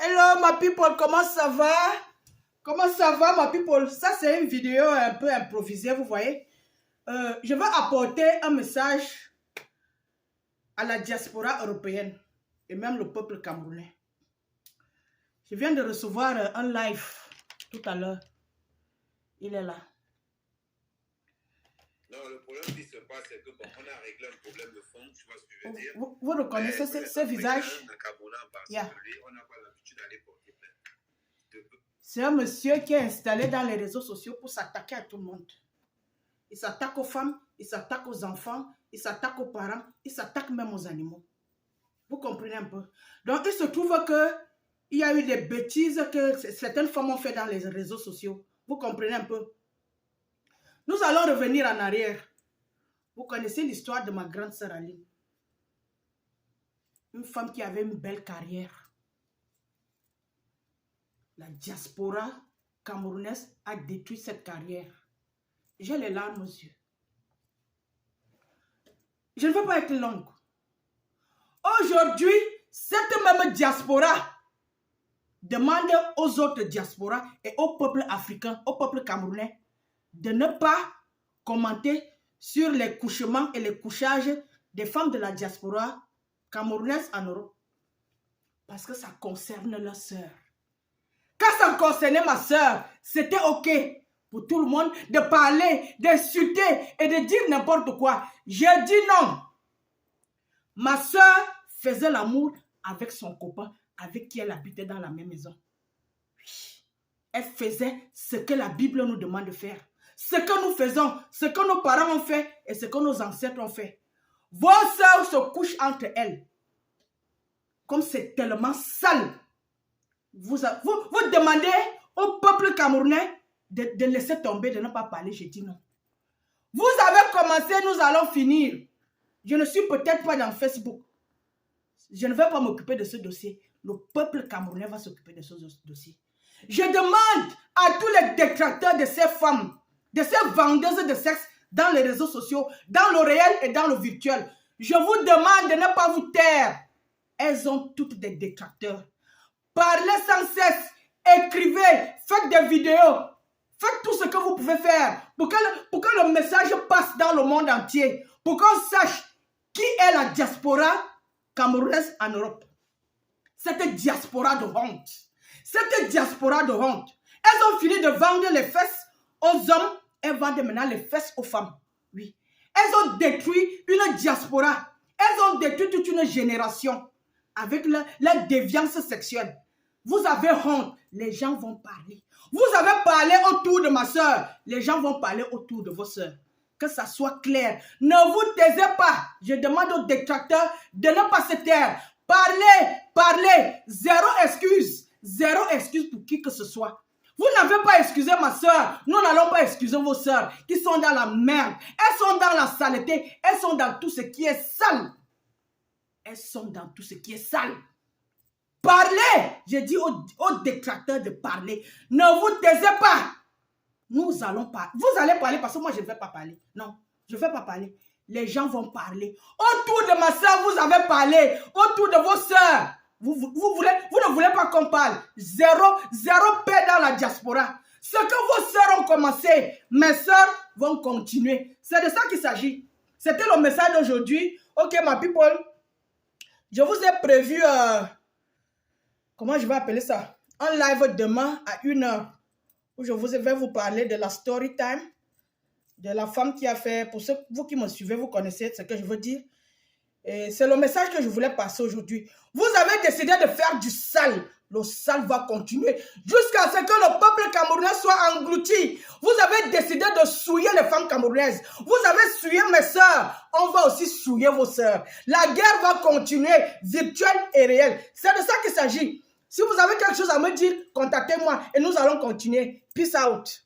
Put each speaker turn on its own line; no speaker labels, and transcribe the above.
Hello ma people, comment ça va? Comment ça va ma people? Ça c'est une vidéo un peu improvisée, vous voyez. Je veux apporter un message à la diaspora européenne et même le peuple camerounais. Je viens de recevoir un live tout à l'heure. Il est là.
Non, le problème qui se passe, c'est que bon, on a réglé un problème de fond, tu vois ce que je veux dire.
Vous reconnaissez ce visage?
Yeah. On n'a pas l'habitude d'aller porter plainte.
C'est un monsieur qui est installé dans les réseaux sociaux pour s'attaquer à tout le monde. Il s'attaque aux femmes, il s'attaque aux enfants, il s'attaque aux parents, il s'attaque même aux animaux. Vous comprenez un peu? Donc, il se trouve qu'il y a eu des bêtises que certaines femmes ont fait dans les réseaux sociaux. Vous comprenez un peu? Nous allons revenir en arrière. Vous connaissez l'histoire de ma grande sœur Aline. Une femme qui avait une belle carrière. La diaspora camerounaise a détruit cette carrière. J'ai les larmes aux yeux. Je ne veux pas être longue. Aujourd'hui, cette même diaspora demande aux autres diasporas et au peuple africain, au peuple camerounais, de ne pas commenter sur les couchements et les couchages des femmes de la diaspora camerounaise en Europe. Parce que ça concerne leur sœur. Quand ça concernait ma sœur, c'était ok pour tout le monde de parler, d'insulter et de dire n'importe quoi. J'ai dit non. Ma sœur faisait l'amour avec son copain, avec qui elle habitait dans la même maison. Oui. Elle faisait ce que la Bible nous demande de faire. Ce que nous faisons, ce que nos parents ont fait et ce que nos ancêtres ont fait. Vos sœurs se couchent entre elles. Comme c'est tellement sale. Vous demandez au peuple camerounais de laisser tomber, de ne pas parler. J'ai dit non. Vous avez commencé, nous allons finir. Je ne suis peut-être pas dans Facebook. Je ne vais pas m'occuper de ce dossier. Le peuple camerounais va s'occuper de ce dossier. Je demande à tous les détracteurs de ces femmes, de ces vendeuses de sexe dans les réseaux sociaux, dans le réel et dans le virtuel. Je vous demande de ne pas vous taire. Elles ont toutes des détracteurs. Parlez sans cesse, écrivez, faites des vidéos, faites tout ce que vous pouvez faire pour que le message passe dans le monde entier, pour qu'on sache qui est la diaspora camerounaise en Europe. Cette diaspora de honte. Cette diaspora de honte. Elles ont fini de vendre les fesses aux hommes, elles vendent maintenant les fesses aux femmes. Oui. Elles ont détruit une diaspora. Elles ont détruit toute une génération avec la déviance sexuelle. Vous avez honte, les gens vont parler. Vous avez parlé autour de ma soeur, les gens vont parler autour de vos soeurs. Que ça soit clair. Ne vous taisez pas. Je demande aux détracteurs de ne pas se taire. Parlez, parlez. Zéro excuse. Zéro excuse pour qui que ce soit. Vous n'avez pas excusé ma soeur. Nous n'allons pas excuser vos soeurs qui sont dans la merde. Elles sont dans la saleté. Elles sont dans tout ce qui est sale. Elles sont dans tout ce qui est sale. Parlez! J'ai dit aux détracteurs de parler. Ne vous taisez pas. Nous allons parler. Vous allez parler parce que moi je ne vais pas parler. Non, je ne vais pas parler. Les gens vont parler. Autour de ma soeur, vous avez parlé. Autour de vos soeurs. Vous ne voulez pas qu'on parle. Zéro paix dans la diaspora. Ce que vos soeurs ont commencé, mes soeurs vont continuer. C'est de ça qu'il s'agit. C'était le message d'aujourd'hui. Ok, ma people. Je vous ai prévu... comment je vais appeler ça? Un live demain à 1h où je vais vous parler de la story time de la femme qui a fait, pour ceux vous qui me suivez, vous connaissez ce que je veux dire. C'est le message que je voulais passer aujourd'hui. Vous avez décidé de faire du sale. Le sale va continuer jusqu'à ce que le peuple camerounais soit englouti. Vous avez décidé de souiller les femmes camerounaises. Vous avez souillé mes sœurs. On va aussi souiller vos sœurs. La guerre va continuer, virtuelle et réelle. C'est de ça qu'il s'agit. Si vous avez quelque chose à me dire, contactez-moi et nous allons continuer. Peace out.